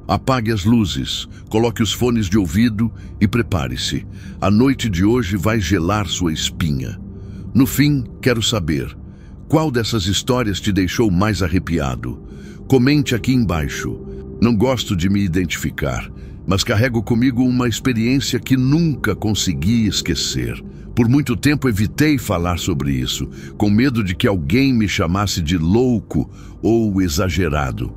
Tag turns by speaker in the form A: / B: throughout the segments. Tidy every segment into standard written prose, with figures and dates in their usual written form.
A: Apague as luzes, coloque os fones de ouvido e prepare-se. A noite de hoje vai gelar sua espinha. No fim, quero saber, qual dessas histórias te deixou mais arrepiado? Comente aqui embaixo. Não gosto de me identificar, mas carrego comigo uma experiência que nunca consegui esquecer. Por muito tempo evitei falar sobre isso, com medo de que alguém me chamasse de louco ou exagerado.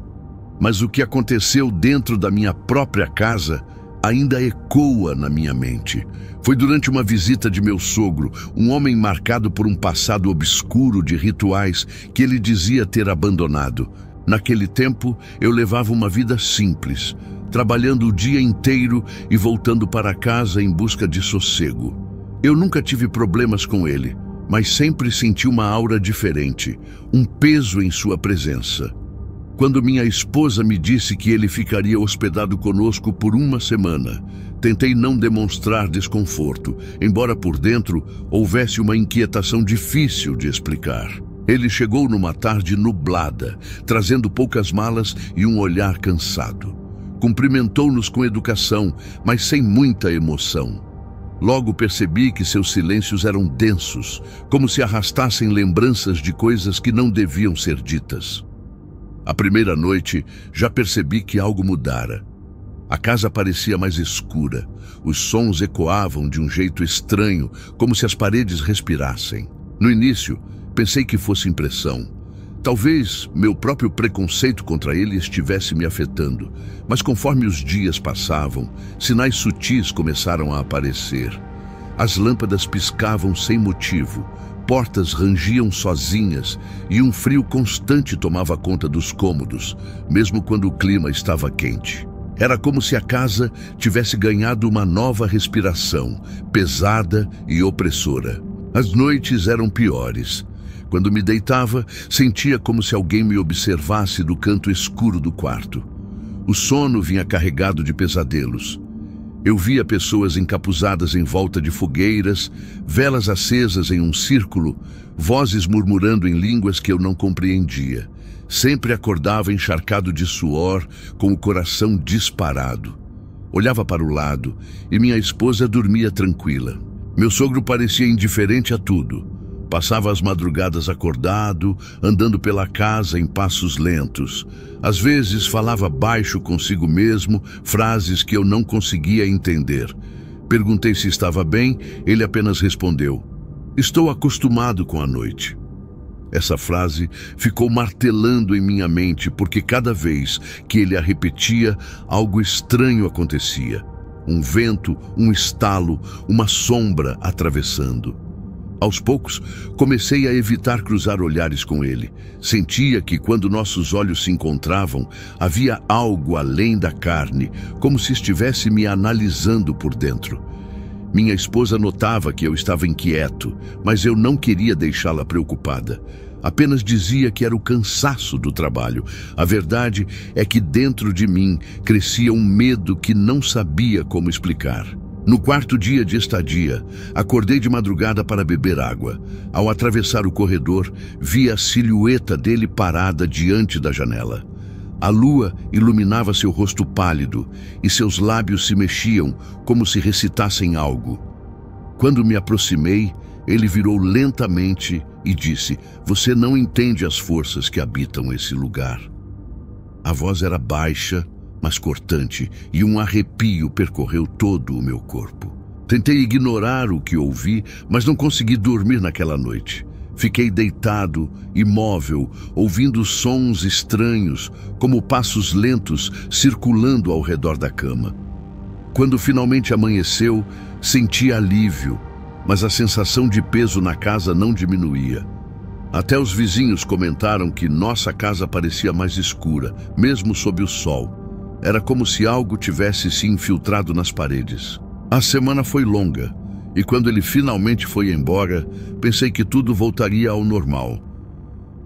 A: Mas o que aconteceu dentro da minha própria casa ainda ecoa na minha mente. Foi durante uma visita de meu sogro, um homem marcado por um passado obscuro de rituais que ele dizia ter abandonado. Naquele tempo, eu levava uma vida simples, trabalhando o dia inteiro e voltando para casa em busca de sossego. Eu nunca tive problemas com ele, mas sempre senti uma aura diferente, um peso em sua presença. Quando minha esposa me disse que ele ficaria hospedado conosco por uma semana, tentei não demonstrar desconforto, embora por dentro houvesse uma inquietação difícil de explicar. Ele chegou numa tarde nublada, trazendo poucas malas e um olhar cansado. Cumprimentou-nos com educação, mas sem muita emoção. Logo percebi que seus silêncios eram densos, como se arrastassem lembranças de coisas que não deviam ser ditas. A primeira noite, já percebi que algo mudara. A casa parecia mais escura. Os sons ecoavam de um jeito estranho, como se as paredes respirassem. No início, pensei que fosse impressão. Talvez meu próprio preconceito contra ele estivesse me afetando, mas conforme os dias passavam, sinais sutis começaram a aparecer. As lâmpadas piscavam sem motivo, portas rangiam sozinhas e um frio constante tomava conta dos cômodos, mesmo quando o clima estava quente. Era como se a casa tivesse ganhado uma nova respiração, pesada e opressora. As noites eram piores. Quando me deitava, sentia como se alguém me observasse do canto escuro do quarto. O sono vinha carregado de pesadelos. Eu via pessoas encapuzadas em volta de fogueiras, velas acesas em um círculo, vozes murmurando em línguas que eu não compreendia. Sempre acordava encharcado de suor, com o coração disparado. Olhava para o lado e minha esposa dormia tranquila. Meu sogro parecia indiferente a tudo. Passava as madrugadas acordado, andando pela casa em passos lentos. Às vezes falava baixo consigo mesmo, frases que eu não conseguia entender. Perguntei se estava bem, ele apenas respondeu: "Estou acostumado com a noite." Essa frase ficou martelando em minha mente, porque cada vez que ele a repetia, algo estranho acontecia. Um vento, um estalo, uma sombra atravessando. Aos poucos, comecei a evitar cruzar olhares com ele. Sentia que, quando nossos olhos se encontravam, havia algo além da carne, como se estivesse me analisando por dentro. Minha esposa notava que eu estava inquieto, mas eu não queria deixá-la preocupada. Apenas dizia que era o cansaço do trabalho. A verdade é que dentro de mim crescia um medo que não sabia como explicar. No quarto dia de estadia, acordei de madrugada para beber água. Ao atravessar o corredor, vi a silhueta dele parada diante da janela. A lua iluminava seu rosto pálido e seus lábios se mexiam como se recitassem algo. Quando me aproximei, ele virou lentamente e disse: "Você não entende as forças que habitam esse lugar." A voz era baixa, mas cortante, e um arrepio percorreu todo o meu corpo. Tentei ignorar o que ouvi, mas não consegui dormir naquela noite. Fiquei deitado, imóvel, ouvindo sons estranhos, como passos lentos circulando ao redor da cama. Quando finalmente amanheceu, senti alívio, mas a sensação de peso na casa não diminuía. Até os vizinhos comentaram que nossa casa parecia mais escura, mesmo sob o sol. Era como se algo tivesse se infiltrado nas paredes. A semana foi longa, e quando ele finalmente foi embora, pensei que tudo voltaria ao normal.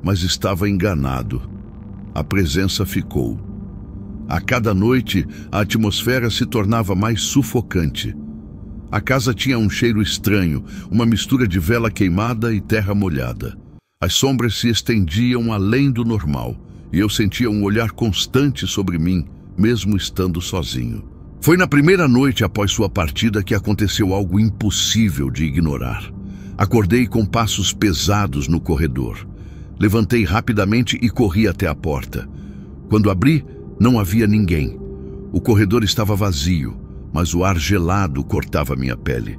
A: Mas estava enganado. A presença ficou. A cada noite, a atmosfera se tornava mais sufocante. A casa tinha um cheiro estranho, uma mistura de vela queimada e terra molhada. As sombras se estendiam além do normal, e eu sentia um olhar constante sobre mim, mesmo estando sozinho. Foi na primeira noite após sua partida que aconteceu algo impossível de ignorar. Acordei com passos pesados no corredor. Levantei rapidamente e corri até a porta. Quando abri, não havia ninguém. O corredor estava vazio, mas o ar gelado cortava minha pele.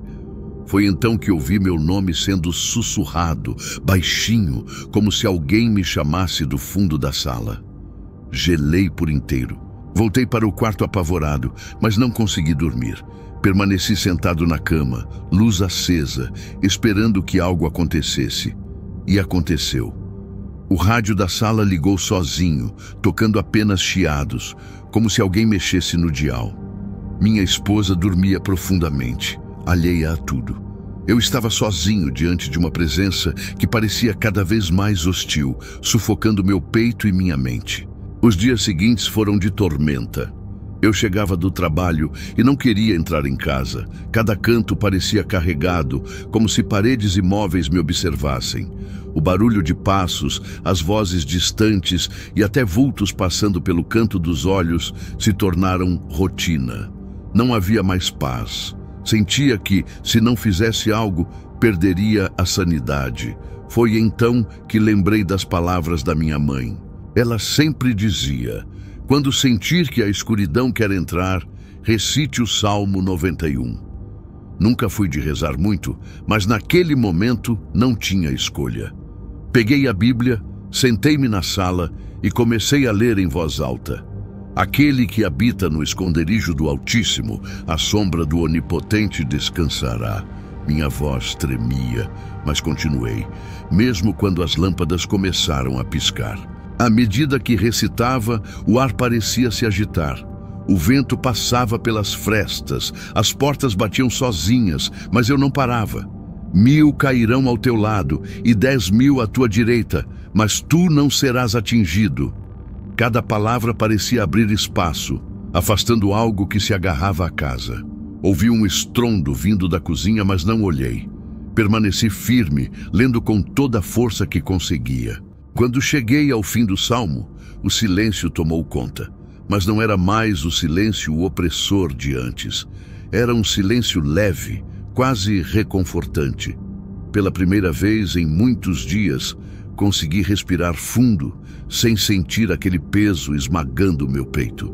A: Foi então que ouvi meu nome sendo sussurrado, baixinho, como se alguém me chamasse do fundo da sala. Gelei por inteiro. Voltei para o quarto apavorado, mas não consegui dormir. Permaneci sentado na cama, luz acesa, esperando que algo acontecesse. E aconteceu. O rádio da sala ligou sozinho, tocando apenas chiados, como se alguém mexesse no dial. Minha esposa dormia profundamente, alheia a tudo. Eu estava sozinho diante de uma presença que parecia cada vez mais hostil, sufocando meu peito e minha mente. Os dias seguintes foram de tormenta. Eu chegava do trabalho e não queria entrar em casa. Cada canto parecia carregado, como se paredes e móveis me observassem. O barulho de passos, as vozes distantes e até vultos passando pelo canto dos olhos se tornaram rotina. Não havia mais paz. Sentia que, se não fizesse algo, perderia a sanidade. Foi então que lembrei das palavras da minha mãe. Ela sempre dizia: quando sentir que a escuridão quer entrar, recite o Salmo 91. Nunca fui de rezar muito, mas naquele momento não tinha escolha. Peguei a Bíblia, sentei-me na sala e comecei a ler em voz alta. Aquele que habita no esconderijo do Altíssimo, à sombra do Onipotente descansará. Minha voz tremia, mas continuei, mesmo quando as lâmpadas começaram a piscar. À medida que recitava, o ar parecia se agitar. O vento passava pelas frestas, as portas batiam sozinhas, mas eu não parava. 1000 cairão ao teu lado e 10.000 à tua direita, mas tu não serás atingido. Cada palavra parecia abrir espaço, afastando algo que se agarrava à casa. Ouvi um estrondo vindo da cozinha, mas não olhei. Permaneci firme, lendo com toda a força que conseguia. Quando cheguei ao fim do salmo, o silêncio tomou conta. Mas não era mais o silêncio opressor de antes. Era um silêncio leve, quase reconfortante. Pela primeira vez em muitos dias, consegui respirar fundo, sem sentir aquele peso esmagando meu peito.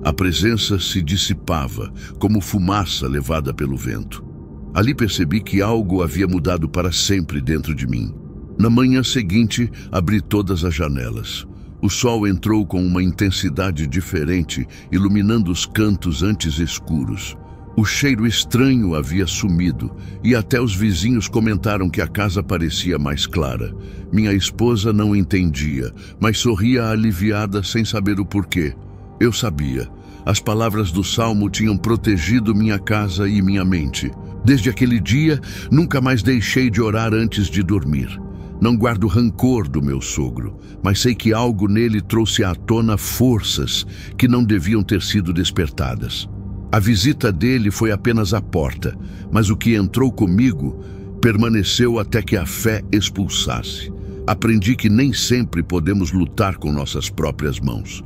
A: A presença se dissipava, como fumaça levada pelo vento. Ali percebi que algo havia mudado para sempre dentro de mim. Na manhã seguinte, abri todas as janelas. O sol entrou com uma intensidade diferente, iluminando os cantos antes escuros. O cheiro estranho havia sumido, e até os vizinhos comentaram que a casa parecia mais clara. Minha esposa não entendia, mas sorria aliviada sem saber o porquê. Eu sabia. As palavras do salmo tinham protegido minha casa e minha mente. Desde aquele dia, nunca mais deixei de orar antes de dormir. Não guardo rancor do meu sogro, mas sei que algo nele trouxe à tona forças que não deviam ter sido despertadas. A visita dele foi apenas a porta, mas o que entrou comigo permaneceu até que a fé expulsasse. Aprendi que nem sempre podemos lutar com nossas próprias mãos.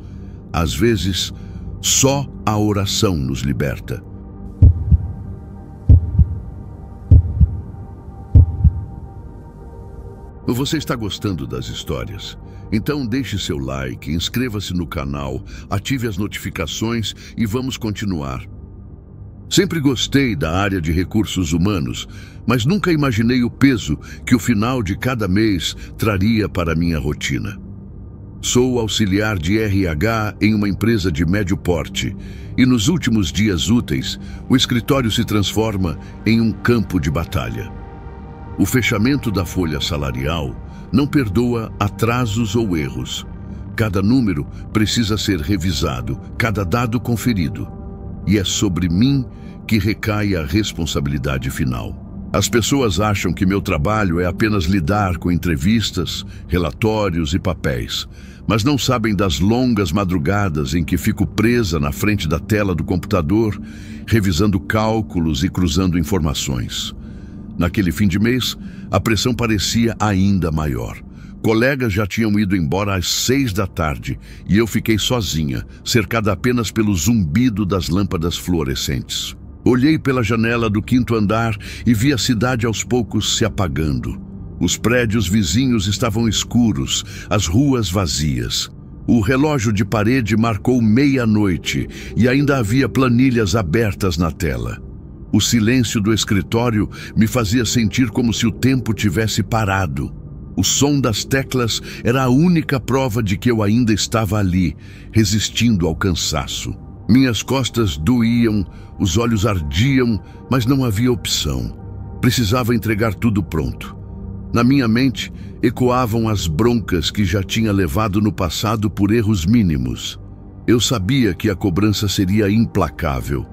A: Às vezes, só a oração nos liberta. Você está gostando das histórias? Então deixe seu like, inscreva-se no canal, ative as notificações e vamos continuar. Sempre gostei da área de recursos humanos, mas nunca imaginei o peso que o final de cada mês traria para minha rotina. Sou auxiliar de RH em uma empresa de médio porte e nos últimos dias úteis, o escritório se transforma em um campo de batalha. O fechamento da folha salarial não perdoa atrasos ou erros. Cada número precisa ser revisado, cada dado conferido. E é sobre mim que recai a responsabilidade final. As pessoas acham que meu trabalho é apenas lidar com entrevistas, relatórios e papéis, mas não sabem das longas madrugadas em que fico presa na frente da tela do computador, revisando cálculos e cruzando informações. Naquele fim de mês, a pressão parecia ainda maior. Colegas já tinham ido embora às 6 da tarde e eu fiquei sozinha, cercada apenas pelo zumbido das lâmpadas fluorescentes. Olhei pela janela do 5º andar e vi a cidade aos poucos se apagando. Os prédios vizinhos estavam escuros, as ruas vazias. O relógio de parede marcou 00:30 e ainda havia planilhas abertas na tela. O silêncio do escritório me fazia sentir como se o tempo tivesse parado. O som das teclas era a única prova de que eu ainda estava ali, resistindo ao cansaço. Minhas costas doíam, os olhos ardiam, mas não havia opção. Precisava entregar tudo pronto. Na minha mente, ecoavam as broncas que já tinha levado no passado por erros mínimos. Eu sabia que a cobrança seria implacável.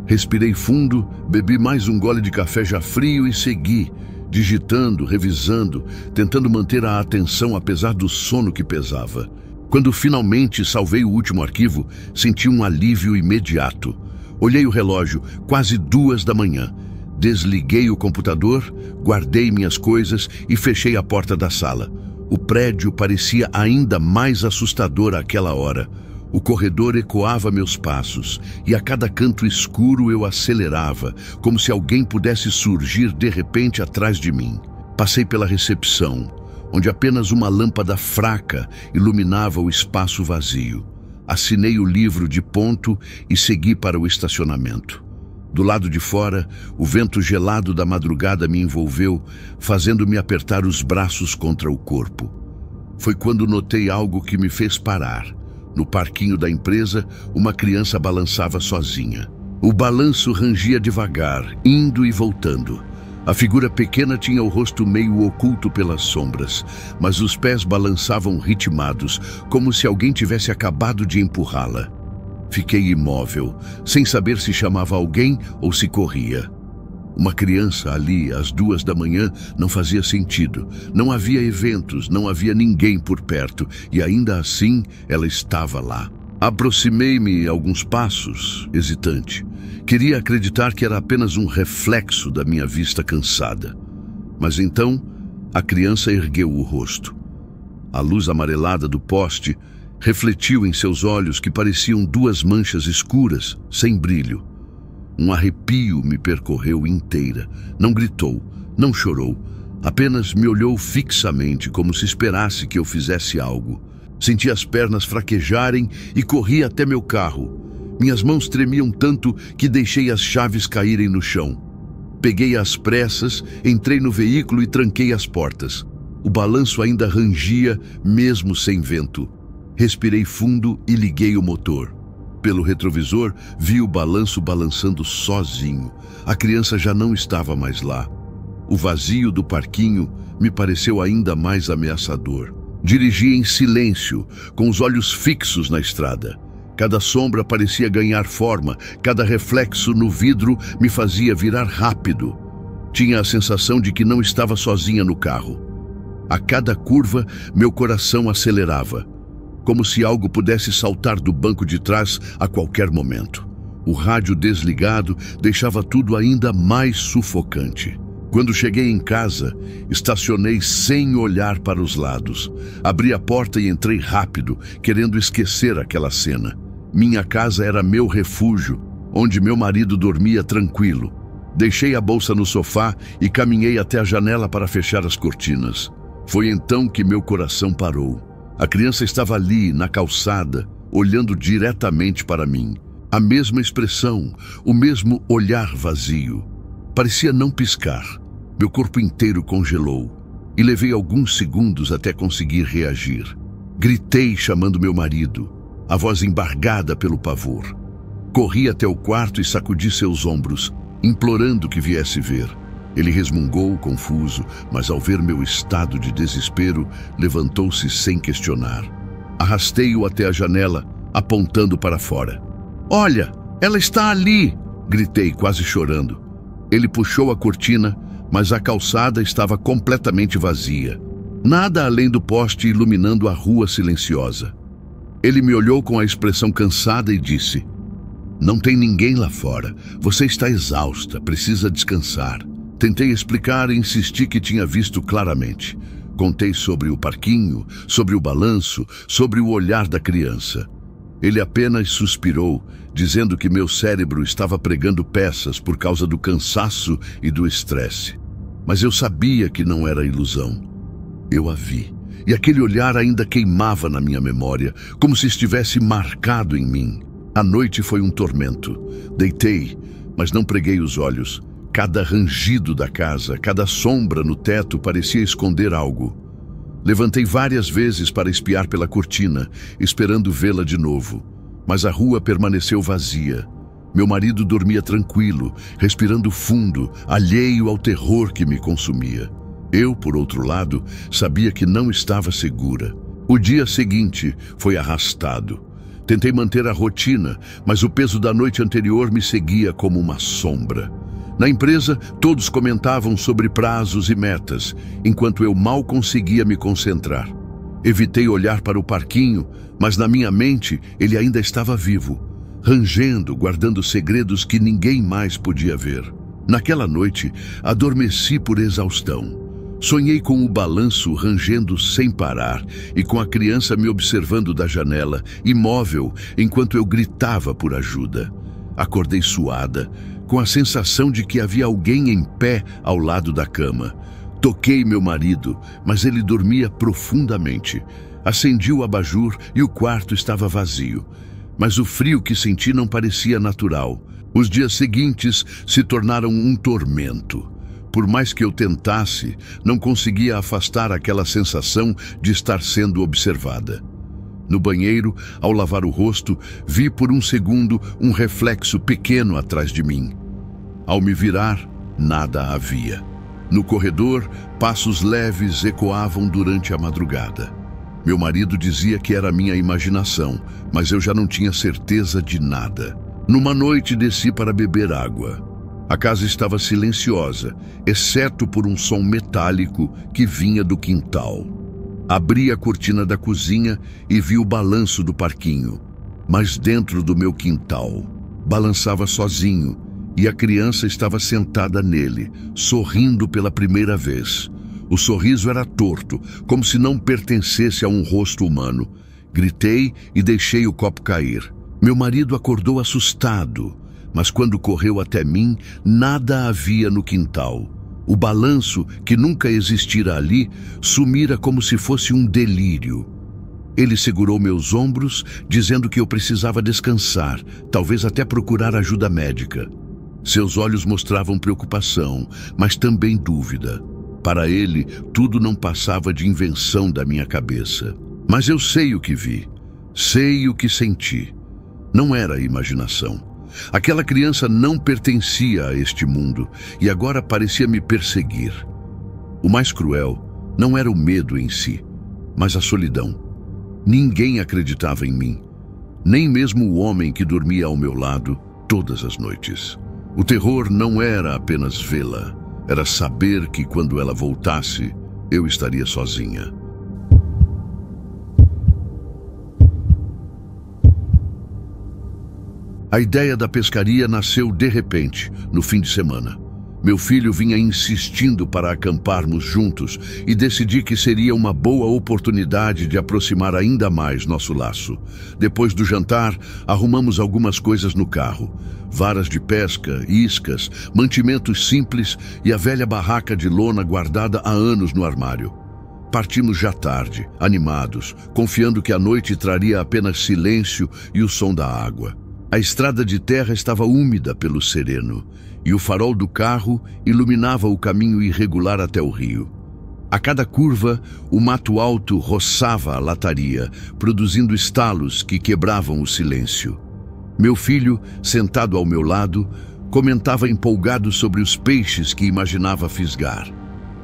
A: Respirei fundo, bebi mais um gole de café já frio e segui, digitando, revisando, tentando manter a atenção apesar do sono que pesava. Quando finalmente salvei o último arquivo, senti um alívio imediato. Olhei o relógio, quase 2 da manhã. Desliguei o computador, guardei minhas coisas e fechei a porta da sala. O prédio parecia ainda mais assustador àquela hora. O corredor ecoava meus passos, e a cada canto escuro eu acelerava, como se alguém pudesse surgir de repente atrás de mim. Passei pela recepção, onde apenas uma lâmpada fraca iluminava o espaço vazio. Assinei o livro de ponto e segui para o estacionamento. Do lado de fora, o vento gelado da madrugada me envolveu, fazendo-me apertar os braços contra o corpo. Foi quando notei algo que me fez parar. No parquinho da empresa, uma criança balançava sozinha. O balanço rangia devagar, indo e voltando. A figura pequena tinha o rosto meio oculto pelas sombras, mas os pés balançavam ritmados, como se alguém tivesse acabado de empurrá-la. Fiquei imóvel, sem saber se chamava alguém ou se corria. Uma criança ali, às 2 da manhã, não fazia sentido. Não havia eventos, não havia ninguém por perto, e ainda assim ela estava lá. Aproximei-me alguns passos, hesitante. Queria acreditar que era apenas um reflexo da minha vista cansada. Mas então, a criança ergueu o rosto. A luz amarelada do poste refletiu em seus olhos que pareciam 2 manchas escuras, sem brilho. Um arrepio me percorreu inteira. Não gritou, não chorou, apenas me olhou fixamente, como se esperasse que eu fizesse algo. Senti as pernas fraquejarem e corri até meu carro. Minhas mãos tremiam tanto que deixei as chaves caírem no chão. Peguei às pressas, entrei no veículo e tranquei as portas. O balanço ainda rangia, mesmo sem vento. Respirei fundo e liguei o motor. Pelo retrovisor, vi o balanço balançando sozinho. A criança já não estava mais lá. O vazio do parquinho me pareceu ainda mais ameaçador. Dirigi em silêncio, com os olhos fixos na estrada. Cada sombra parecia ganhar forma, cada reflexo no vidro me fazia virar rápido. Tinha a sensação de que não estava sozinha no carro. A cada curva, meu coração acelerava, como se algo pudesse saltar do banco de trás a qualquer momento. O rádio desligado deixava tudo ainda mais sufocante. Quando cheguei em casa, estacionei sem olhar para os lados. Abri a porta e entrei rápido, querendo esquecer aquela cena. Minha casa era meu refúgio, onde meu marido dormia tranquilo. Deixei a bolsa no sofá e caminhei até a janela para fechar as cortinas. Foi então que meu coração parou. A criança estava ali, na calçada, olhando diretamente para mim. A mesma expressão, o mesmo olhar vazio. Parecia não piscar. Meu corpo inteiro congelou e levei alguns segundos até conseguir reagir. Gritei chamando meu marido, a voz embargada pelo pavor. Corri até o quarto e sacudi seus ombros, implorando que viesse ver. Ele resmungou, confuso, mas ao ver meu estado de desespero, levantou-se sem questionar. Arrastei-o até a janela, apontando para fora. "Olha, ela está ali!" gritei, quase chorando. Ele puxou a cortina, mas a calçada estava completamente vazia. Nada além do poste iluminando a rua silenciosa. Ele me olhou com a expressão cansada e disse: "Não tem ninguém lá fora. Você está exausta, precisa descansar." Tentei explicar e insisti que tinha visto claramente. Contei sobre o parquinho, sobre o balanço, sobre o olhar da criança. Ele apenas suspirou, dizendo que meu cérebro estava pregando peças por causa do cansaço e do estresse. Mas eu sabia que não era ilusão. Eu a vi, e aquele olhar ainda queimava na minha memória, como se estivesse marcado em mim. A noite foi um tormento. Deitei, mas não preguei os olhos. Cada rangido da casa, cada sombra no teto parecia esconder algo. Levantei várias vezes para espiar pela cortina, esperando vê-la de novo. Mas a rua permaneceu vazia. Meu marido dormia tranquilo, respirando fundo, alheio ao terror que me consumia. Eu, por outro lado, sabia que não estava segura. O dia seguinte foi arrastado. Tentei manter a rotina, mas o peso da noite anterior me seguia como uma sombra. Na empresa, todos comentavam sobre prazos e metas, enquanto eu mal conseguia me concentrar. Evitei olhar para o parquinho, mas na minha mente ele ainda estava vivo, rangendo, guardando segredos que ninguém mais podia ver. Naquela noite, adormeci por exaustão. Sonhei com o balanço rangendo sem parar e com a criança me observando da janela, imóvel, enquanto eu gritava por ajuda. Acordei suada, com a sensação de que havia alguém em pé ao lado da cama. Toquei meu marido, mas ele dormia profundamente. Acendi o abajur e o quarto estava vazio. Mas o frio que senti não parecia natural. Os dias seguintes se tornaram um tormento. Por mais que eu tentasse, não conseguia afastar aquela sensação de estar sendo observada. No banheiro, ao lavar o rosto, vi por um segundo um reflexo pequeno atrás de mim. Ao me virar, nada havia. No corredor, passos leves ecoavam durante a madrugada. Meu marido dizia que era minha imaginação, mas eu já não tinha certeza de nada. Numa noite, desci para beber água. A casa estava silenciosa, exceto por um som metálico que vinha do quintal. Abri a cortina da cozinha e vi o balanço do parquinho. Mas dentro do meu quintal, balançava sozinho e a criança estava sentada nele, sorrindo pela primeira vez. O sorriso era torto, como se não pertencesse a um rosto humano. Gritei e deixei o copo cair. Meu marido acordou assustado, mas quando correu até mim, nada havia no quintal. O balanço, que nunca existira ali, sumira como se fosse um delírio. Ele segurou meus ombros, dizendo que eu precisava descansar, talvez até procurar ajuda médica. Seus olhos mostravam preocupação, mas também dúvida. Para ele, tudo não passava de invenção da minha cabeça. Mas eu sei o que vi, sei o que senti. Não era imaginação. Aquela criança não pertencia a este mundo e agora parecia me perseguir. O mais cruel não era o medo em si, mas a solidão. Ninguém acreditava em mim, nem mesmo o homem que dormia ao meu lado todas as noites. O terror não era apenas vê-la, era saber que quando ela voltasse, eu estaria sozinha. A ideia da pescaria nasceu de repente, no fim de semana. Meu filho vinha insistindo para acamparmos juntos e decidi que seria uma boa oportunidade de aproximar ainda mais nosso laço. Depois do jantar, arrumamos algumas coisas no carro. Varas de pesca, iscas, mantimentos simples e a velha barraca de lona guardada há anos no armário. Partimos já tarde, animados, confiando que a noite traria apenas silêncio e o som da água. A estrada de terra estava úmida pelo sereno, e o farol do carro iluminava o caminho irregular até o rio. A cada curva, o mato alto roçava a lataria, produzindo estalos que quebravam o silêncio. Meu filho, sentado ao meu lado, comentava empolgado sobre os peixes que imaginava fisgar.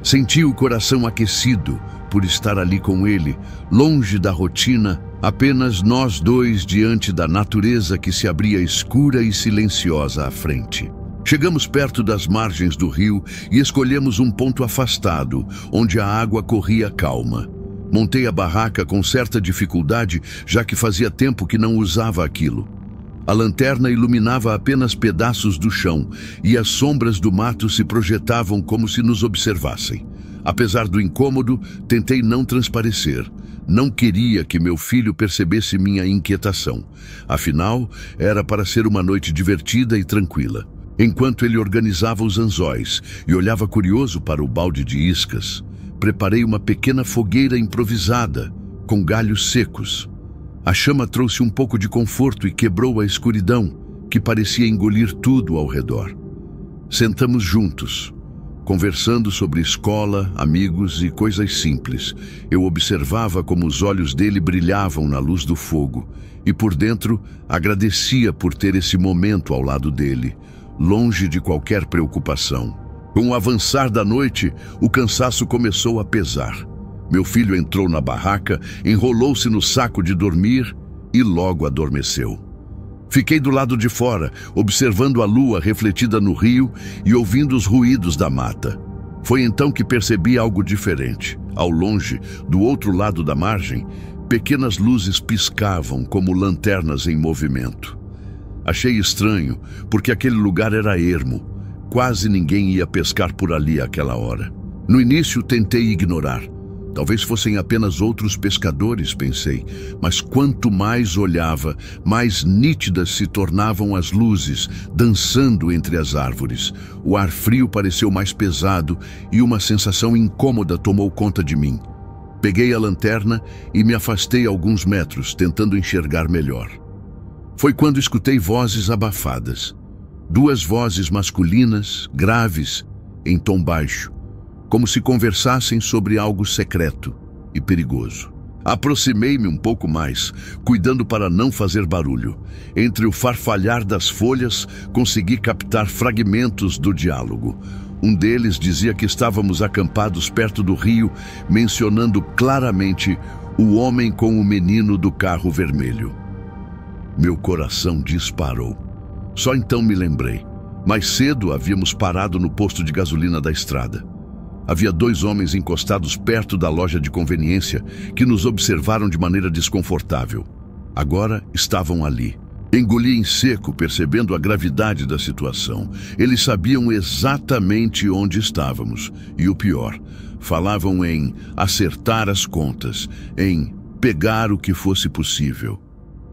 A: Senti o coração aquecido por estar ali com ele, longe da rotina, apenas nós dois diante da natureza que se abria escura e silenciosa à frente. Chegamos perto das margens do rio e escolhemos um ponto afastado, onde a água corria calma. Montei a barraca com certa dificuldade, já que fazia tempo que não usava aquilo. A lanterna iluminava apenas pedaços do chão e as sombras do mato se projetavam como se nos observassem. Apesar do incômodo, tentei não transparecer. Não queria que meu filho percebesse minha inquietação. Afinal, era para ser uma noite divertida e tranquila. Enquanto ele organizava os anzóis e olhava curioso para o balde de iscas, preparei uma pequena fogueira improvisada, com galhos secos. A chama trouxe um pouco de conforto e quebrou a escuridão, que parecia engolir tudo ao redor. Sentamos juntos, conversando sobre escola, amigos e coisas simples. Eu observava como os olhos dele brilhavam na luz do fogo e, por dentro, agradecia por ter esse momento ao lado dele, longe de qualquer preocupação. Com o avançar da noite, o cansaço começou a pesar. Meu filho entrou na barraca, enrolou-se no saco de dormir e logo adormeceu. Fiquei do lado de fora, observando a lua refletida no rio e ouvindo os ruídos da mata. Foi então que percebi algo diferente. Ao longe, do outro lado da margem, pequenas luzes piscavam como lanternas em movimento. Achei estranho, porque aquele lugar era ermo. Quase ninguém ia pescar por ali àquela hora. No início tentei ignorar. Talvez fossem apenas outros pescadores, pensei, mas quanto mais olhava, mais nítidas se tornavam as luzes, dançando entre as árvores. O ar frio pareceu mais pesado e uma sensação incômoda tomou conta de mim. Peguei a lanterna e me afastei alguns metros, tentando enxergar melhor. Foi quando escutei vozes abafadas. 2 vozes masculinas, graves, em tom baixo, como se conversassem sobre algo secreto e perigoso. Aproximei-me um pouco mais, cuidando para não fazer barulho. Entre o farfalhar das folhas, consegui captar fragmentos do diálogo. Um deles dizia que estávamos acampados perto do rio, mencionando claramente o homem com o menino do carro vermelho. Meu coração disparou. Só então me lembrei. Mais cedo havíamos parado no posto de gasolina da estrada. Havia 2 homens encostados perto da loja de conveniência que nos observaram de maneira desconfortável. Agora estavam ali. Engoli em seco, percebendo a gravidade da situação. Eles sabiam exatamente onde estávamos. E o pior, falavam em acertar as contas, em pegar o que fosse possível.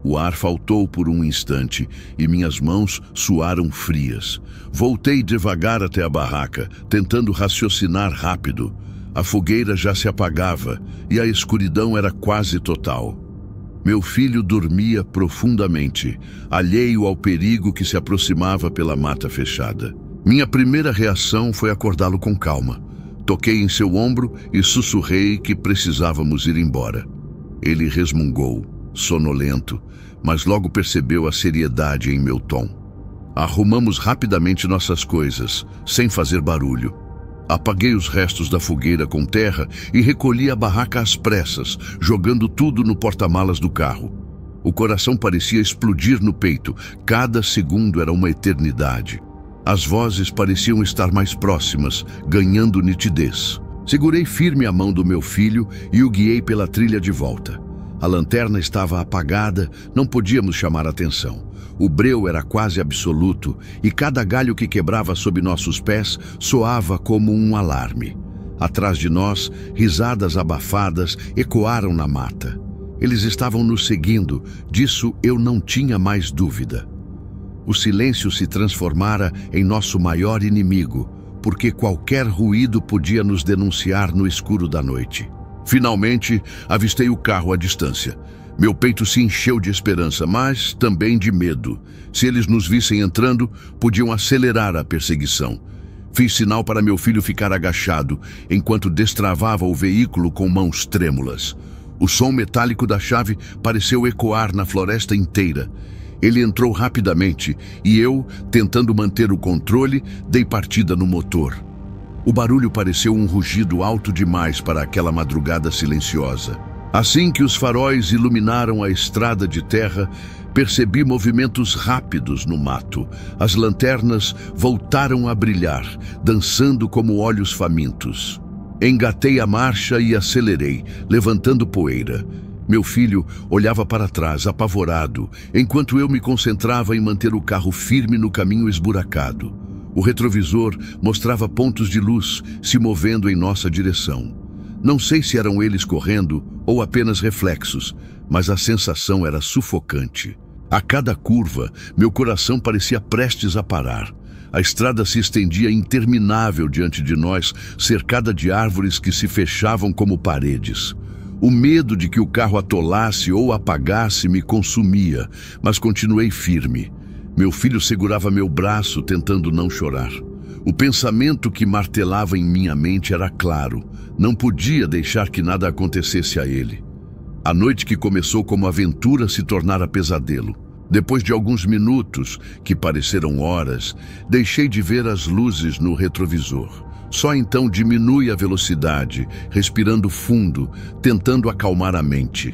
A: O ar faltou por um instante e minhas mãos suaram frias. Voltei devagar até a barraca, tentando raciocinar rápido. A fogueira já se apagava e a escuridão era quase total. Meu filho dormia profundamente, alheio ao perigo que se aproximava pela mata fechada. Minha primeira reação foi acordá-lo com calma. Toquei em seu ombro e sussurrei que precisávamos ir embora. Ele resmungou, sonolento, mas logo percebeu a seriedade em meu tom. Arrumamos rapidamente nossas coisas, sem fazer barulho. Apaguei os restos da fogueira com terra e recolhi a barraca às pressas, jogando tudo no porta-malas do carro. O coração parecia explodir no peito, cada segundo era uma eternidade. As vozes pareciam estar mais próximas, ganhando nitidez. Segurei firme a mão do meu filho e o guiei pela trilha de volta. A lanterna estava apagada, não podíamos chamar atenção. O breu era quase absoluto e cada galho que quebrava sob nossos pés soava como um alarme. Atrás de nós, risadas abafadas ecoaram na mata. Eles estavam nos seguindo, disso eu não tinha mais dúvida. O silêncio se transformara em nosso maior inimigo, porque qualquer ruído podia nos denunciar no escuro da noite. Finalmente, avistei o carro à distância. Meu peito se encheu de esperança, mas também de medo. Se eles nos vissem entrando, podiam acelerar a perseguição. Fiz sinal para meu filho ficar agachado, enquanto destravava o veículo com mãos trêmulas. O som metálico da chave pareceu ecoar na floresta inteira. Ele entrou rapidamente e eu, tentando manter o controle, dei partida no motor. O barulho pareceu um rugido alto demais para aquela madrugada silenciosa. Assim que os faróis iluminaram a estrada de terra, percebi movimentos rápidos no mato. As lanternas voltaram a brilhar, dançando como olhos famintos. Engatei a marcha e acelerei, levantando poeira. Meu filho olhava para trás, apavorado, enquanto eu me concentrava em manter o carro firme no caminho esburacado. O retrovisor mostrava pontos de luz se movendo em nossa direção. Não sei se eram eles correndo ou apenas reflexos, mas a sensação era sufocante. A cada curva, meu coração parecia prestes a parar. A estrada se estendia interminável diante de nós, cercada de árvores que se fechavam como paredes. O medo de que o carro atolasse ou apagasse me consumia, mas continuei firme. Meu filho segurava meu braço, tentando não chorar. O pensamento que martelava em minha mente era claro. Não podia deixar que nada acontecesse a ele. A noite que começou como aventura se tornara pesadelo. Depois de alguns minutos, que pareceram horas, deixei de ver as luzes no retrovisor. Só então diminui a velocidade, respirando fundo, tentando acalmar a mente.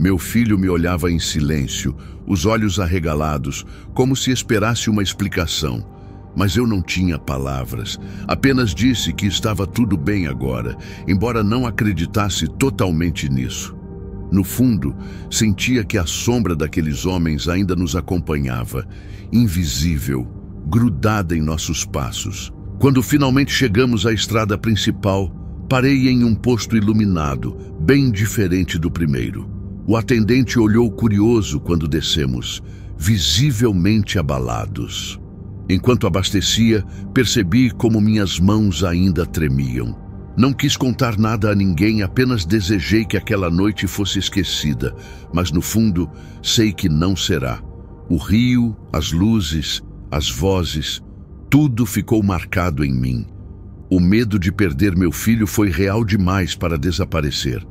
A: Meu filho me olhava em silêncio, os olhos arregalados, como se esperasse uma explicação. Mas eu não tinha palavras. Apenas disse que estava tudo bem agora, embora não acreditasse totalmente nisso. No fundo, sentia que a sombra daqueles homens ainda nos acompanhava, invisível, grudada em nossos passos. Quando finalmente chegamos à estrada principal, parei em um posto iluminado, bem diferente do primeiro. O atendente olhou curioso quando descemos, visivelmente abalados. Enquanto abastecia, percebi como minhas mãos ainda tremiam. Não quis contar nada a ninguém, apenas desejei que aquela noite fosse esquecida, mas no fundo sei que não será. O rio, as luzes, as vozes, tudo ficou marcado em mim. O medo de perder meu filho foi real demais para desaparecer.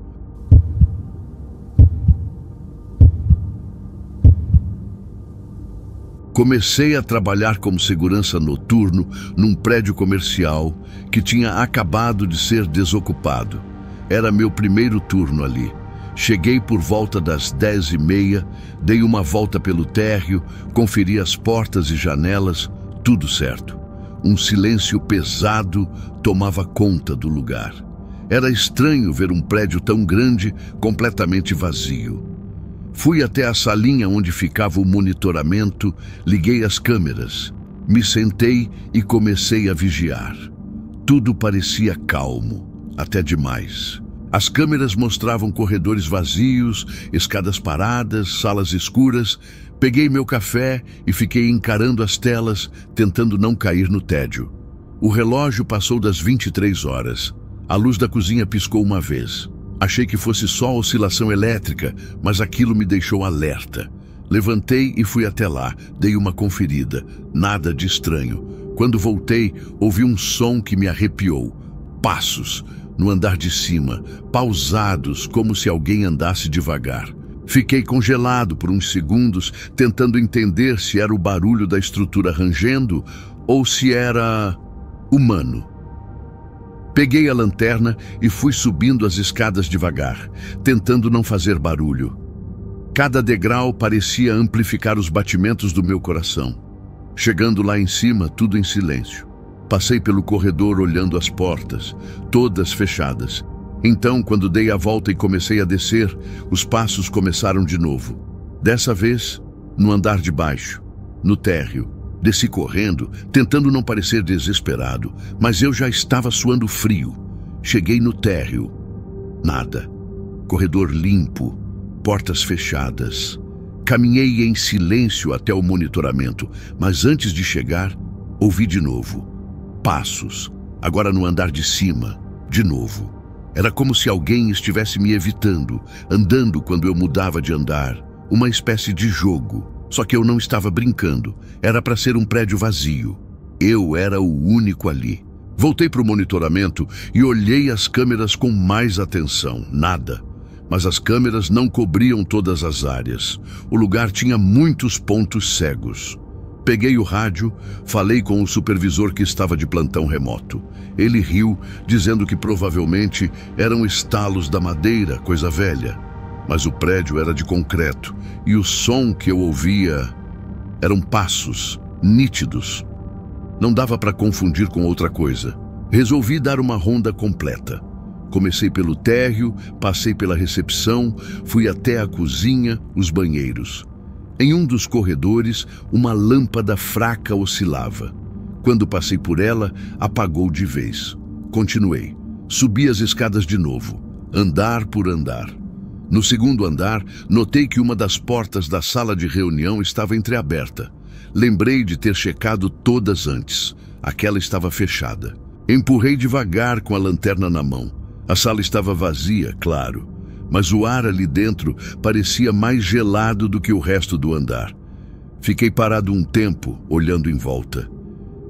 A: Comecei a trabalhar como segurança noturno num prédio comercial que tinha acabado de ser desocupado. Era meu primeiro turno ali. Cheguei por volta das 10h30, dei uma volta pelo térreo, conferi as portas e janelas, tudo certo. Um silêncio pesado tomava conta do lugar. Era estranho ver um prédio tão grande completamente vazio. Fui até a salinha onde ficava o monitoramento, liguei as câmeras, me sentei e comecei a vigiar. Tudo parecia calmo, até demais. As câmeras mostravam corredores vazios, escadas paradas, salas escuras. Peguei meu café e fiquei encarando as telas, tentando não cair no tédio. O relógio passou das 23 horas. A luz da cozinha piscou uma vez. Achei que fosse só oscilação elétrica, mas aquilo me deixou alerta. Levantei e fui até lá, dei uma conferida. Nada de estranho. Quando voltei, ouvi um som que me arrepiou. Passos, no andar de cima, pausados, como se alguém andasse devagar. Fiquei congelado por uns segundos, tentando entender se era o barulho da estrutura rangendo ou se era humano. Peguei a lanterna e fui subindo as escadas devagar, tentando não fazer barulho. Cada degrau parecia amplificar os batimentos do meu coração. Chegando lá em cima, tudo em silêncio. Passei pelo corredor olhando as portas, todas fechadas. Então, quando dei a volta e comecei a descer, os passos começaram de novo. Dessa vez, no andar de baixo, no térreo. Desci correndo, tentando não parecer desesperado, mas eu já estava suando frio. Cheguei no térreo. Nada. Corredor limpo, portas fechadas. Caminhei em silêncio até o monitoramento, mas antes de chegar, ouvi de novo. Passos, agora no andar de cima, de novo. Era como se alguém estivesse me evitando, andando quando eu mudava de andar. Uma espécie de jogo. Só que eu não estava brincando. Era para ser um prédio vazio. Eu era o único ali. Voltei para o monitoramento e olhei as câmeras com mais atenção. Nada. Mas as câmeras não cobriam todas as áreas. O lugar tinha muitos pontos cegos. Peguei o rádio, falei com o supervisor que estava de plantão remoto. Ele riu, dizendo que provavelmente eram estalos da madeira, coisa velha. Mas o prédio era de concreto e o som que eu ouvia eram passos, nítidos. Não dava para confundir com outra coisa. Resolvi dar uma ronda completa. Comecei pelo térreo, passei pela recepção, fui até a cozinha, os banheiros. Em um dos corredores, uma lâmpada fraca oscilava. Quando passei por ela, apagou de vez. Continuei. Subi as escadas de novo, andar por andar. No segundo andar, notei que uma das portas da sala de reunião estava entreaberta. Lembrei de ter checado todas antes. Aquela estava fechada. Empurrei devagar com a lanterna na mão. A sala estava vazia, claro, mas o ar ali dentro parecia mais gelado do que o resto do andar. Fiquei parado um tempo, olhando em volta.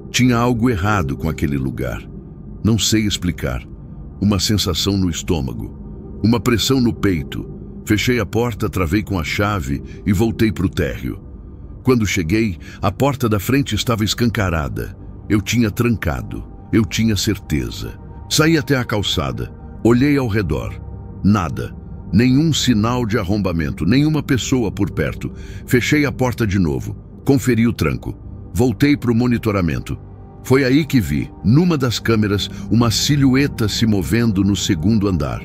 A: Tinha algo errado com aquele lugar. Não sei explicar. Uma sensação no estômago. Uma pressão no peito. Fechei a porta, travei com a chave e voltei para o térreo. Quando cheguei, a porta da frente estava escancarada. Eu tinha trancado. Eu tinha certeza. Saí até a calçada. Olhei ao redor. Nada. Nenhum sinal de arrombamento. Nenhuma pessoa por perto. Fechei a porta de novo. Conferi o tranco. Voltei para o monitoramento. Foi aí que vi, numa das câmeras, uma silhueta se movendo no segundo andar.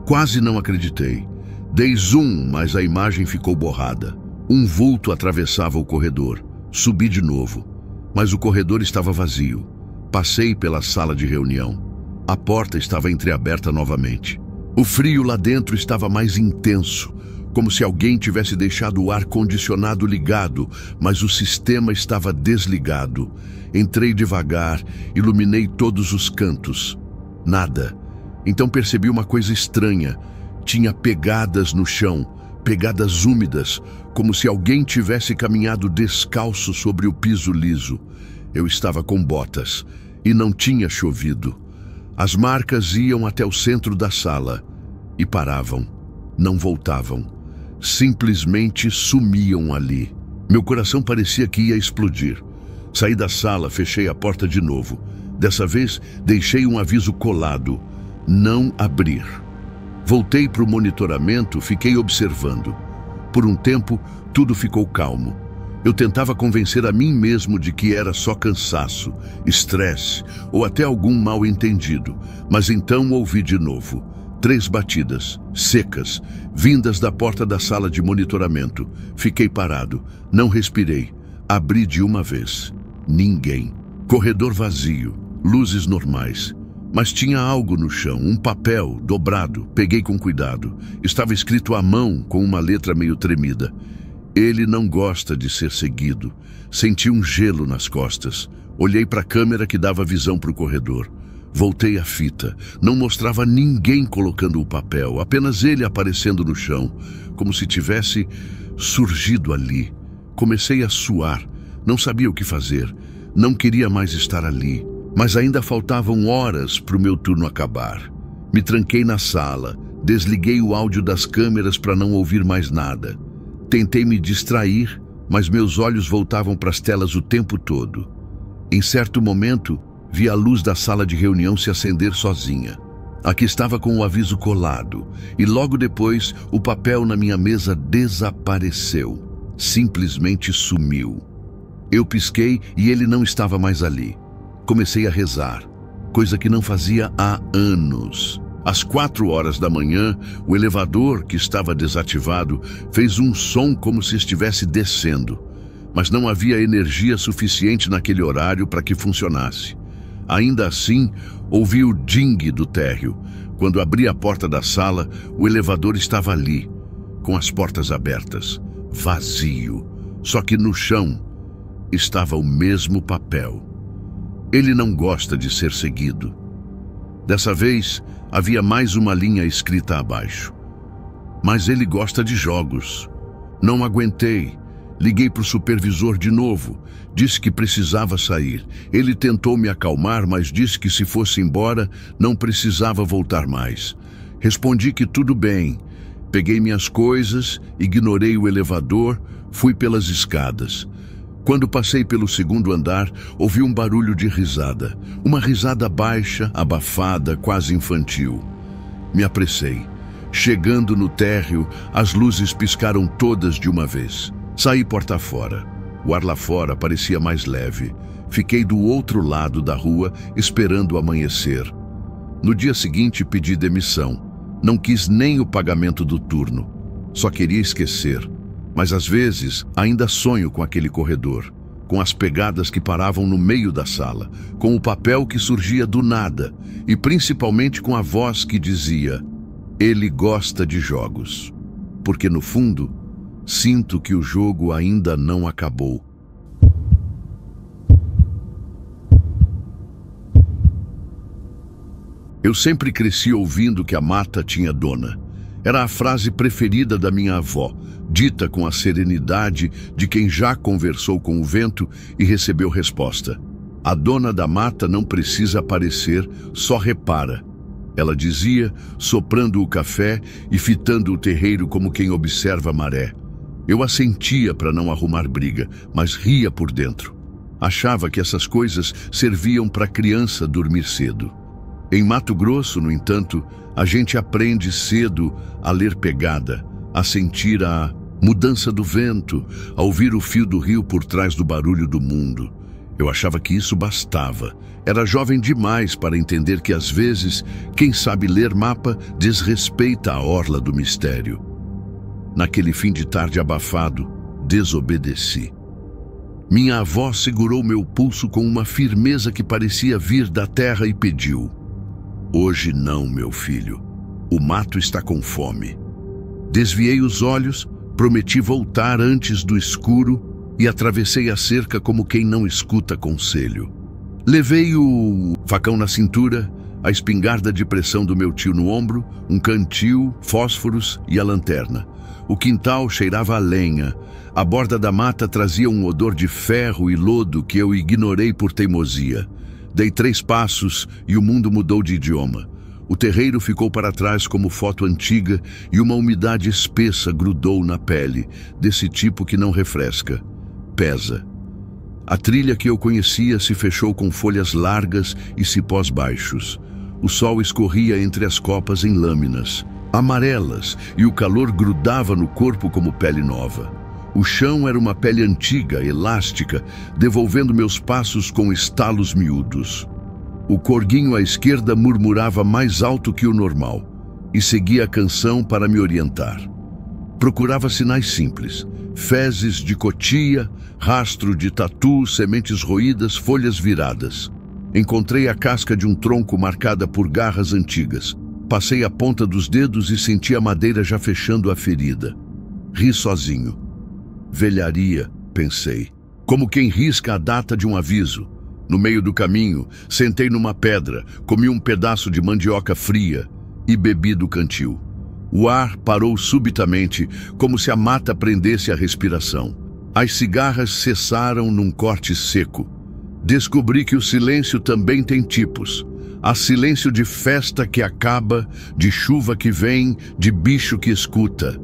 A: Quase não acreditei. Dei zoom, mas a imagem ficou borrada. Um vulto atravessava o corredor. Subi de novo, mas o corredor estava vazio. Passei pela sala de reunião. A porta estava entreaberta novamente. O frio lá dentro estava mais intenso, como se alguém tivesse deixado o ar-condicionado ligado, mas o sistema estava desligado. Entrei devagar, iluminei todos os cantos. Nada. Então percebi uma coisa estranha. Tinha pegadas no chão, pegadas úmidas, como se alguém tivesse caminhado descalço sobre o piso liso. Eu estava com botas e não tinha chovido. As marcas iam até o centro da sala e paravam. Não voltavam. Simplesmente sumiam ali. Meu coração parecia que ia explodir. Saí da sala, fechei a porta de novo. Dessa vez, deixei um aviso colado: não abrir. Voltei para o monitoramento, fiquei observando. Por um tempo, tudo ficou calmo. Eu tentava convencer a mim mesmo de que era só cansaço, estresse ou até algum mal-entendido. Mas então ouvi de novo. 3 batidas, secas, vindas da porta da sala de monitoramento. Fiquei parado, não respirei. Abri de uma vez. Ninguém. Corredor vazio, luzes normais. Mas tinha algo no chão, um papel dobrado. Peguei com cuidado. Estava escrito à mão com uma letra meio tremida. Ele não gosta de ser seguido. Senti um gelo nas costas. Olhei para a câmera que dava visão para o corredor. Voltei à fita. Não mostrava ninguém colocando o papel, apenas ele aparecendo no chão, como se tivesse surgido ali. Comecei a suar. Não sabia o que fazer. Não queria mais estar ali. Mas ainda faltavam horas para o meu turno acabar. Me tranquei na sala. Desliguei o áudio das câmeras para não ouvir mais nada. Tentei me distrair, mas meus olhos voltavam para as telas o tempo todo. Em certo momento, vi a luz da sala de reunião se acender sozinha. Aqui estava com o aviso colado, e logo depois o papel na minha mesa desapareceu. Simplesmente sumiu. Eu pisquei e ele não estava mais ali. Comecei a rezar, coisa que não fazia há anos. Às 4 horas da manhã, o elevador, que estava desativado, fez um som como se estivesse descendo. Mas não havia energia suficiente naquele horário para que funcionasse. Ainda assim, ouvi o dingue do térreo. Quando abri a porta da sala, o elevador estava ali, com as portas abertas, vazio. Só que no chão estava o mesmo papel. Ele não gosta de ser seguido. Dessa vez, havia mais uma linha escrita abaixo. Mas ele gosta de jogos. Não aguentei. Liguei para o supervisor de novo. Disse que precisava sair. Ele tentou me acalmar, mas disse que se fosse embora, não precisava voltar mais. Respondi que tudo bem. Peguei minhas coisas, ignorei o elevador, fui pelas escadas. Quando passei pelo segundo andar, ouvi um barulho de risada. Uma risada baixa, abafada, quase infantil. Me apressei. Chegando no térreo, as luzes piscaram todas de uma vez. Saí porta fora. O ar lá fora parecia mais leve. Fiquei do outro lado da rua, esperando o amanhecer. No dia seguinte, pedi demissão. Não quis nem o pagamento do turno. Só queria esquecer. Mas às vezes ainda sonho com aquele corredor, com as pegadas que paravam no meio da sala, com o papel que surgia do nada e principalmente com a voz que dizia: "Ele gosta de jogos." Porque no fundo, sinto que o jogo ainda não acabou. Eu sempre cresci ouvindo que a mata tinha dona. Era a frase preferida da minha avó, dita com a serenidade de quem já conversou com o vento e recebeu resposta. A dona da mata não precisa aparecer, só repara. Ela dizia, soprando o café e fitando o terreiro como quem observa a maré. Eu assentia para não arrumar briga, mas ria por dentro. Achava que essas coisas serviam para a criança dormir cedo. Em Mato Grosso, no entanto, a gente aprende cedo a ler pegada, a sentir a mudança do vento, a ouvir o fio do rio por trás do barulho do mundo. Eu achava que isso bastava. Era jovem demais para entender que, às vezes, quem sabe ler mapa desrespeita a orla do mistério. Naquele fim de tarde abafado, desobedeci. Minha avó segurou meu pulso com uma firmeza que parecia vir da terra e pediu: "Hoje não, meu filho. O mato está com fome." Desviei os olhos, prometi voltar antes do escuro e atravessei a cerca como quem não escuta conselho. Levei o facão na cintura, a espingarda de pressão do meu tio no ombro, um cantil, fósforos e a lanterna. O quintal cheirava a lenha. A borda da mata trazia um odor de ferro e lodo que eu ignorei por teimosia. Dei 3 passos e o mundo mudou de idioma. O terreiro ficou para trás como foto antiga e uma umidade espessa grudou na pele, desse tipo que não refresca. Pesa. A trilha que eu conhecia se fechou com folhas largas e cipós baixos. O sol escorria entre as copas em lâminas, amarelas, e o calor grudava no corpo como pele nova. O chão era uma pele antiga, elástica, devolvendo meus passos com estalos miúdos. O corguinho à esquerda murmurava mais alto que o normal e seguia a canção para me orientar. Procurava sinais simples: fezes de cotia, rastro de tatu, sementes roídas, folhas viradas. Encontrei a casca de um tronco marcada por garras antigas. Passei a ponta dos dedos e senti a madeira já fechando a ferida. Ri sozinho. Velharia, pensei, como quem risca a data de um aviso. No meio do caminho, sentei numa pedra, comi um pedaço de mandioca fria e bebi do cantil. O ar parou subitamente, como se a mata prendesse a respiração. As cigarras cessaram num corte seco. Descobri que o silêncio também tem tipos. Há silêncio de festa que acaba, de chuva que vem, de bicho que escuta.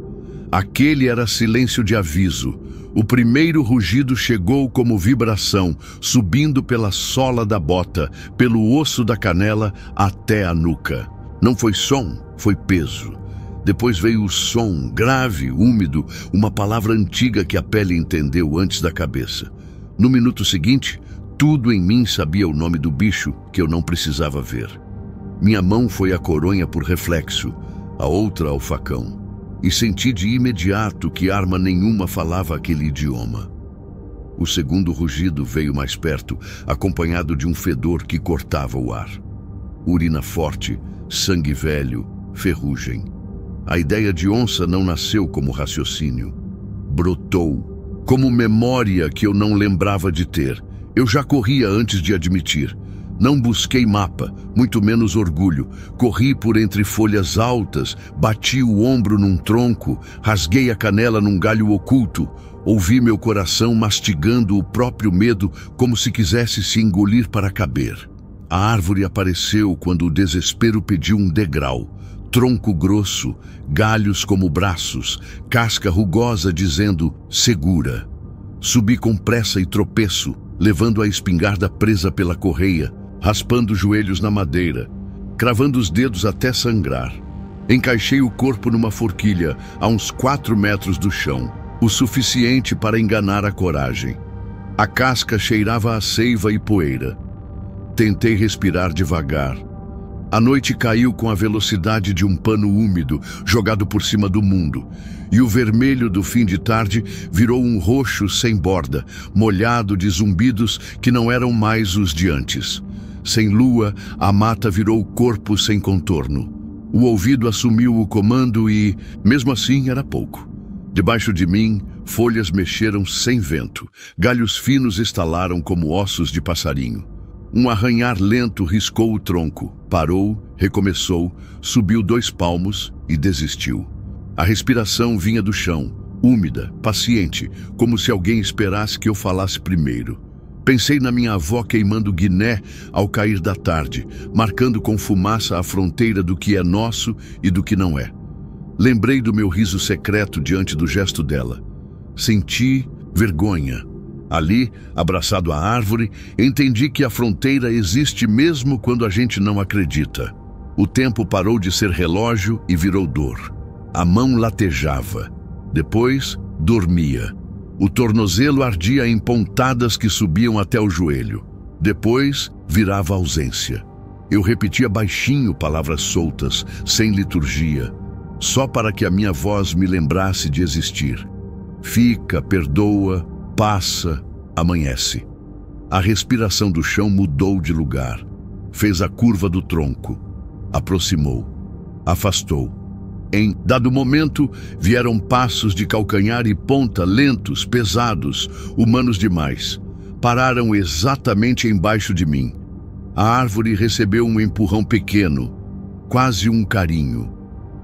A: Aquele era silêncio de aviso. O primeiro rugido chegou como vibração, subindo pela sola da bota, pelo osso da canela até a nuca. Não foi som, foi peso. Depois veio o som, grave, úmido, uma palavra antiga que a pele entendeu antes da cabeça. No minuto seguinte, tudo em mim sabia o nome do bicho que eu não precisava ver. Minha mão foi à coronha por reflexo, a outra ao facão. E senti de imediato que arma nenhuma falava aquele idioma. O segundo rugido veio mais perto, acompanhado de um fedor que cortava o ar. Urina forte, sangue velho, ferrugem. A ideia de onça não nasceu como raciocínio. Brotou, como memória que eu não lembrava de ter. Eu já corria antes de admitir. Não busquei mapa, muito menos orgulho. Corri por entre folhas altas, bati o ombro num tronco, rasguei a canela num galho oculto. Ouvi meu coração mastigando o próprio medo como se quisesse se engolir para caber. A árvore apareceu quando o desespero pediu um degrau. Tronco grosso, galhos como braços, casca rugosa dizendo segura. Subi com pressa e tropeço, levando a espingarda presa pela correia, raspando os joelhos na madeira, cravando os dedos até sangrar. Encaixei o corpo numa forquilha, a uns 4 metros do chão, o suficiente para enganar a coragem. A casca cheirava a seiva e poeira. Tentei respirar devagar. A noite caiu com a velocidade de um pano úmido jogado por cima do mundo, e o vermelho do fim de tarde virou um roxo sem borda, molhado de zumbidos que não eram mais os de antes. Sem lua, a mata virou corpo sem contorno. O ouvido assumiu o comando e, mesmo assim, era pouco. Debaixo de mim, folhas mexeram sem vento, galhos finos estalaram como ossos de passarinho. Um arranhar lento riscou o tronco, parou, recomeçou, subiu 2 palmos e desistiu. A respiração vinha do chão, úmida, paciente, como se alguém esperasse que eu falasse primeiro. Pensei na minha avó queimando Guiné ao cair da tarde, marcando com fumaça a fronteira do que é nosso e do que não é. Lembrei do meu riso secreto diante do gesto dela. Senti vergonha. Ali, abraçado à árvore, entendi que a fronteira existe mesmo quando a gente não acredita. O tempo parou de ser relógio e virou dor. A mão latejava. Depois, dormia. O tornozelo ardia em pontadas que subiam até o joelho. Depois, virava ausência. Eu repetia baixinho palavras soltas, sem liturgia, só para que a minha voz me lembrasse de existir. Fica, perdoa, passa, amanhece. A respiração do chão mudou de lugar. Fez a curva do tronco. Aproximou. Afastou. Em dado momento, vieram passos de calcanhar e ponta lentos, pesados, humanos demais. Pararam exatamente embaixo de mim. A árvore recebeu um empurrão pequeno, quase um carinho.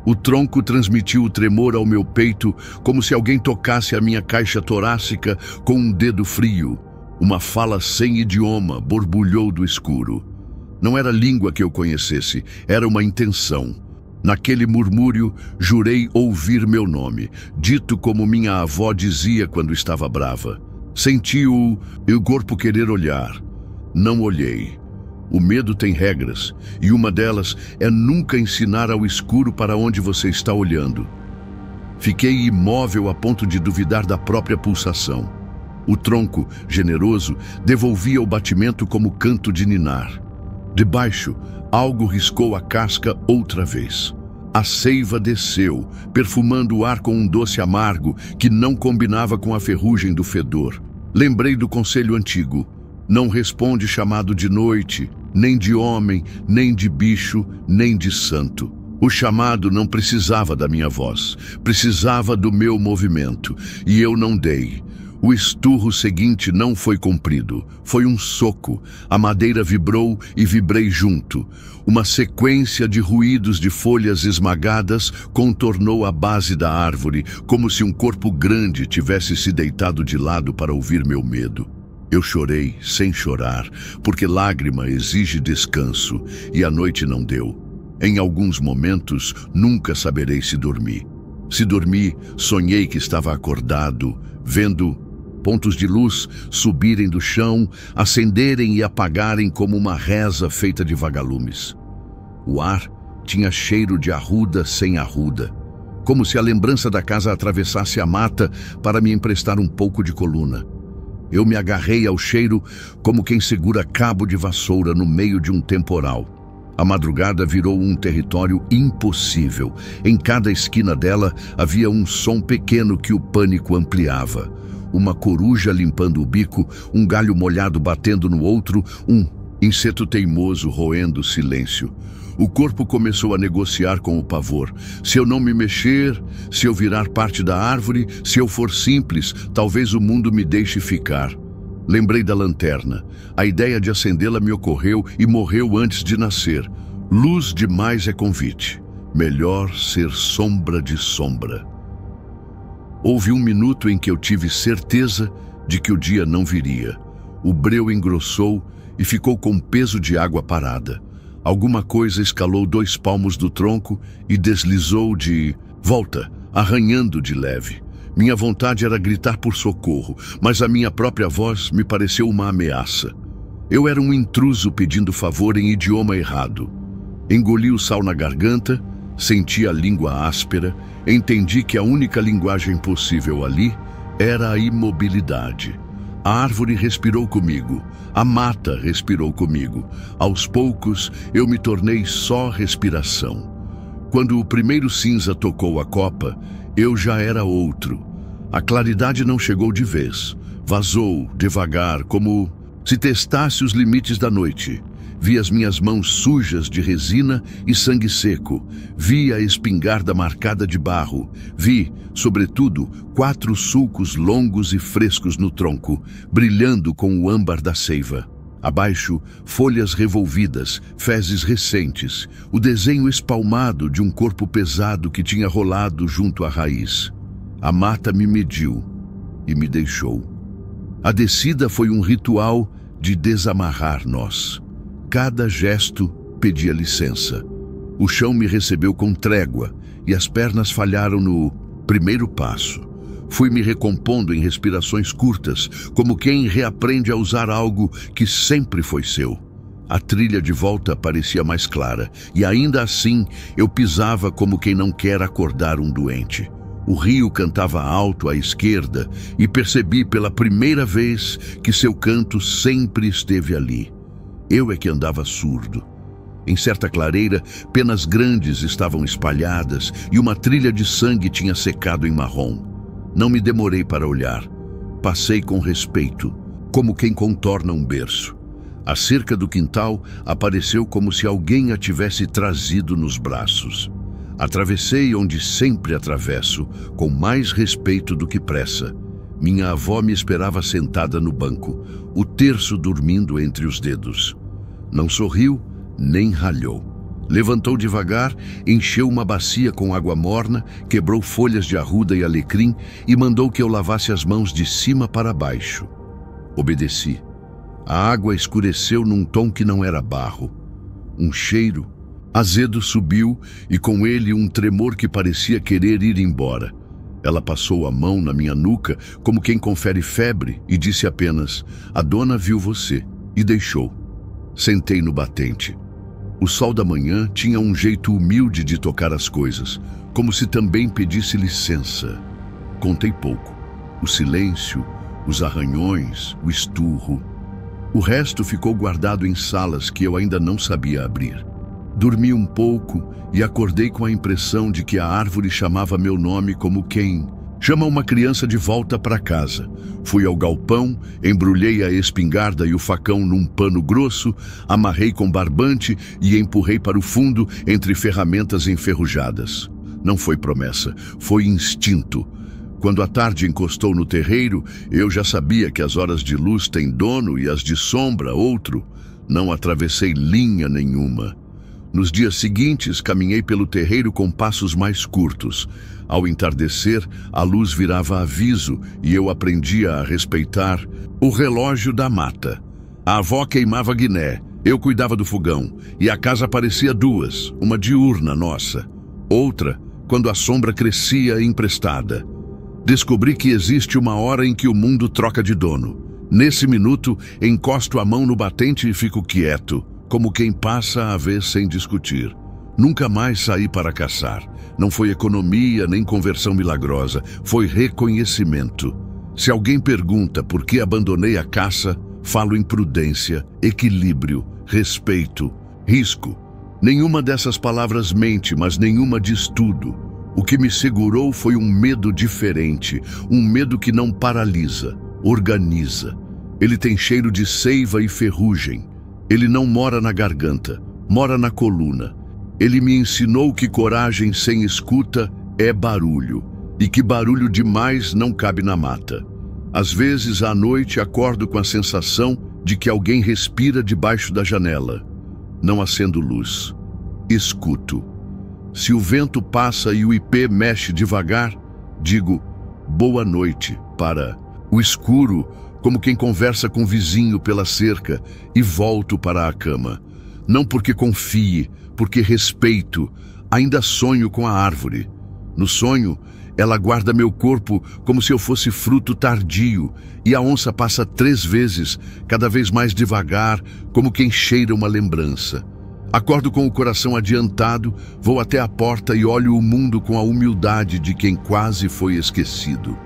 A: O tronco transmitiu o tremor ao meu peito, como se alguém tocasse a minha caixa torácica com um dedo frio. Uma fala sem idioma borbulhou do escuro. Não era língua que eu conhecesse, era uma intenção. Naquele murmúrio, jurei ouvir meu nome, dito como minha avó dizia quando estava brava. Senti o corpo querer olhar. Não olhei. O medo tem regras, e uma delas é nunca ensinar ao escuro para onde você está olhando. Fiquei imóvel a ponto de duvidar da própria pulsação. O tronco, generoso, devolvia o batimento como canto de ninar. Debaixo, algo riscou a casca outra vez. A seiva desceu, perfumando o ar com um doce amargo que não combinava com a ferrugem do fedor. Lembrei do conselho antigo. Não responde chamado de noite, nem de homem, nem de bicho, nem de santo. O chamado não precisava da minha voz, precisava do meu movimento, e eu não dei. O esturro seguinte não foi cumprido, foi um soco. A madeira vibrou e vibrei junto. Uma sequência de ruídos de folhas esmagadas contornou a base da árvore, como se um corpo grande tivesse se deitado de lado para ouvir meu medo. Eu chorei sem chorar, porque lágrima exige descanso, e a noite não deu. Em alguns momentos, nunca saberei se dormi. Se dormi, sonhei que estava acordado, vendo pontos de luz subirem do chão, acenderem e apagarem como uma reza feita de vagalumes. O ar tinha cheiro de arruda sem arruda, como se a lembrança da casa atravessasse a mata para me emprestar um pouco de coluna. Eu me agarrei ao cheiro como quem segura cabo de vassoura no meio de um temporal. A madrugada virou um território impossível. Em cada esquina dela havia um som pequeno que o pânico ampliava. Uma coruja limpando o bico, um galho molhado batendo no outro, um inseto teimoso roendo o silêncio. O corpo começou a negociar com o pavor. Se eu não me mexer, se eu virar parte da árvore, se eu for simples, talvez o mundo me deixe ficar. Lembrei da lanterna. A ideia de acendê-la me ocorreu e morreu antes de nascer. Luz demais é convite. Melhor ser sombra de sombra. Houve um minuto em que eu tive certeza de que o dia não viria. O breu engrossou e ficou com peso de água parada. Alguma coisa escalou 2 palmos do tronco e deslizou de volta, arranhando de leve. Minha vontade era gritar por socorro, mas a minha própria voz me pareceu uma ameaça. Eu era um intruso pedindo favor em idioma errado. Engoli o sal na garganta, senti a língua áspera, entendi que a única linguagem possível ali era a imobilidade. A árvore respirou comigo, a mata respirou comigo. Aos poucos, eu me tornei só respiração. Quando o primeiro cinza tocou a copa, eu já era outro. A claridade não chegou de vez. Vazou, devagar, como se testasse os limites da noite. Vi as minhas mãos sujas de resina e sangue seco. Vi a espingarda marcada de barro. Vi, sobretudo, 4 sulcos longos e frescos no tronco, brilhando com o âmbar da seiva. Abaixo, folhas revolvidas, fezes recentes, o desenho espalmado de um corpo pesado que tinha rolado junto à raiz. A mata me mediu e me deixou. A descida foi um ritual de desamarrar nós. Cada gesto pedia licença. O chão me recebeu com trégua e as pernas falharam no primeiro passo. Fui me recompondo em respirações curtas, como quem reaprende a usar algo que sempre foi seu. A trilha de volta parecia mais clara e ainda assim eu pisava como quem não quer acordar um doente. O rio cantava alto à esquerda e percebi pela primeira vez que seu canto sempre esteve ali. Eu é que andava surdo. Em certa clareira, penas grandes estavam espalhadas e uma trilha de sangue tinha secado em marrom. Não me demorei para olhar. Passei com respeito, como quem contorna um berço. A cerca do quintal apareceu como se alguém a tivesse trazido nos braços. Atravessei onde sempre atravesso, com mais respeito do que pressa. Minha avó me esperava sentada no banco, o terço dormindo entre os dedos. Não sorriu, nem ralhou. Levantou devagar, encheu uma bacia com água morna, quebrou folhas de arruda e alecrim e mandou que eu lavasse as mãos de cima para baixo. Obedeci. A água escureceu num tom que não era barro. Um cheiro azedo subiu e com ele um tremor que parecia querer ir embora. Ela passou a mão na minha nuca como quem confere febre e disse apenas: "A dona viu você", e deixou. Sentei no batente. O sol da manhã tinha um jeito humilde de tocar as coisas, como se também pedisse licença. Contei pouco. O silêncio, os arranhões, o esturro. O resto ficou guardado em salas que eu ainda não sabia abrir. Dormi um pouco e acordei com a impressão de que a árvore chamava meu nome como quem chama uma criança de volta para casa. Fui ao galpão, embrulhei a espingarda e o facão num pano grosso, amarrei com barbante e empurrei para o fundo entre ferramentas enferrujadas. Não foi promessa, foi instinto. Quando a tarde encostou no terreiro, eu já sabia que as horas de luz têm dono e as de sombra outro. Não atravessei linha nenhuma. Nos dias seguintes, caminhei pelo terreiro com passos mais curtos. Ao entardecer, a luz virava aviso e eu aprendia a respeitar o relógio da mata. A avó queimava guiné, eu cuidava do fogão, e a casa parecia 2, uma diurna nossa. Outra, quando a sombra crescia emprestada. Descobri que existe uma hora em que o mundo troca de dono. Nesse minuto, encosto a mão no batente e fico quieto, como quem passa a vez sem discutir. Nunca mais saí para caçar. Não foi economia nem conversão milagrosa, foi reconhecimento. Se alguém pergunta por que abandonei a caça, falo em prudência, equilíbrio, respeito, risco. Nenhuma dessas palavras mente, mas nenhuma diz tudo. O que me segurou foi um medo diferente, um medo que não paralisa, organiza. Ele tem cheiro de seiva e ferrugem. Ele não mora na garganta, mora na coluna. Ele me ensinou que coragem sem escuta é barulho, e que barulho demais não cabe na mata. Às vezes, à noite, acordo com a sensação de que alguém respira debaixo da janela. Não acendo luz. Escuto. Se o vento passa e o ipê mexe devagar, digo boa noite para o escuro, como quem conversa com o vizinho pela cerca, e volto para a cama. Não porque confie, porque respeito. Ainda sonho com a árvore. No sonho, ela guarda meu corpo como se eu fosse fruto tardio, e a onça passa 3 vezes, cada vez mais devagar, como quem cheira uma lembrança. Acordo com o coração adiantado, vou até a porta e olho o mundo com a humildade de quem quase foi esquecido.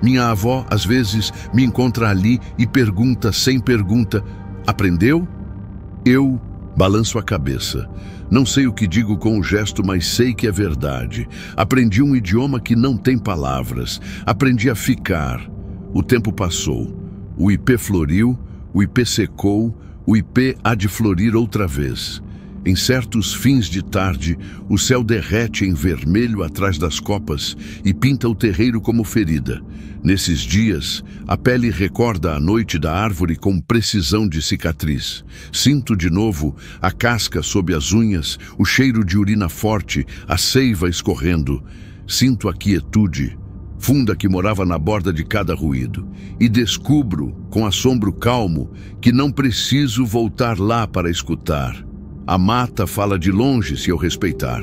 A: Minha avó, às vezes, me encontra ali e pergunta sem pergunta: aprendeu? Eu balanço a cabeça. Não sei o que digo com o gesto, mas sei que é verdade. Aprendi um idioma que não tem palavras. Aprendi a ficar. O tempo passou. O ipê floriu, o ipê secou, o ipê há de florir outra vez. Em certos fins de tarde, o céu derrete em vermelho atrás das copas e pinta o terreiro como ferida. Nesses dias, a pele recorda a noite da árvore com precisão de cicatriz. Sinto de novo a casca sob as unhas, o cheiro de urina forte, a seiva escorrendo. Sinto a quietude funda que morava na borda de cada ruído. E descubro, com assombro calmo, que não preciso voltar lá para escutar. A mata fala de longe se eu respeitar.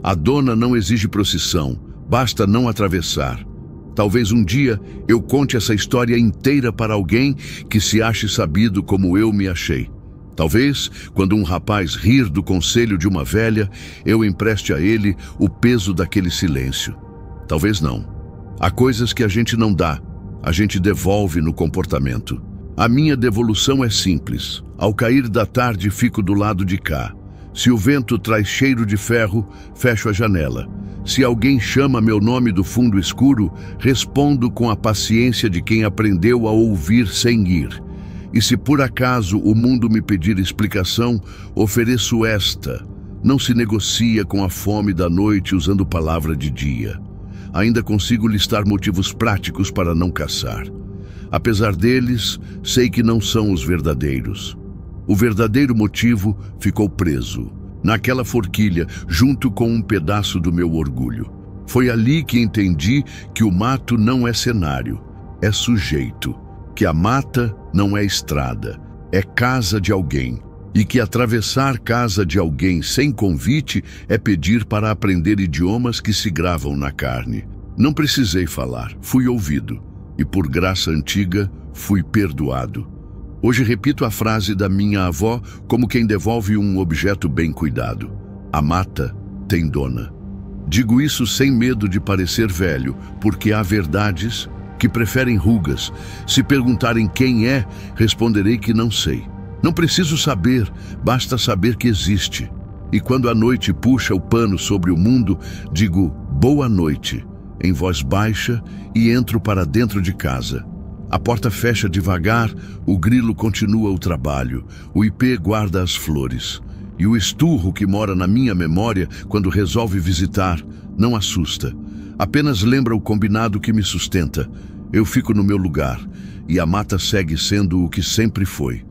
A: A dona não exige procissão, basta não atravessar. Talvez um dia eu conte essa história inteira para alguém que se ache sabido como eu me achei. Talvez, quando um rapaz rir do conselho de uma velha, eu empreste a ele o peso daquele silêncio. Talvez não. Há coisas que a gente não dá, a gente devolve no comportamento. A minha devolução é simples. Ao cair da tarde, fico do lado de cá. Se o vento traz cheiro de ferro, fecho a janela. Se alguém chama meu nome do fundo escuro, respondo com a paciência de quem aprendeu a ouvir sem ir. E se por acaso o mundo me pedir explicação, ofereço esta: não se negocia com a fome da noite usando palavra de dia. Ainda consigo listar motivos práticos para não caçar. Apesar deles, sei que não são os verdadeiros. O verdadeiro motivo ficou preso, naquela forquilha, junto com um pedaço do meu orgulho. Foi ali que entendi que o mato não é cenário, é sujeito. Que a mata não é estrada, é casa de alguém. E que atravessar casa de alguém sem convite é pedir para aprender idiomas que se gravam na carne. Não precisei falar, fui ouvido. E por graça antiga, fui perdoado. Hoje repito a frase da minha avó como quem devolve um objeto bem cuidado. A mata tem dona. Digo isso sem medo de parecer velho, porque há verdades que preferem rugas. Se perguntarem quem é, responderei que não sei. Não preciso saber, basta saber que existe. E quando a noite puxa o pano sobre o mundo, digo boa noite, em voz baixa, e entro para dentro de casa. A porta fecha devagar, o grilo continua o trabalho, o ipê guarda as flores. E o esturro que mora na minha memória quando resolve visitar não assusta. Apenas lembra o combinado que me sustenta. Eu fico no meu lugar, e a mata segue sendo o que sempre foi.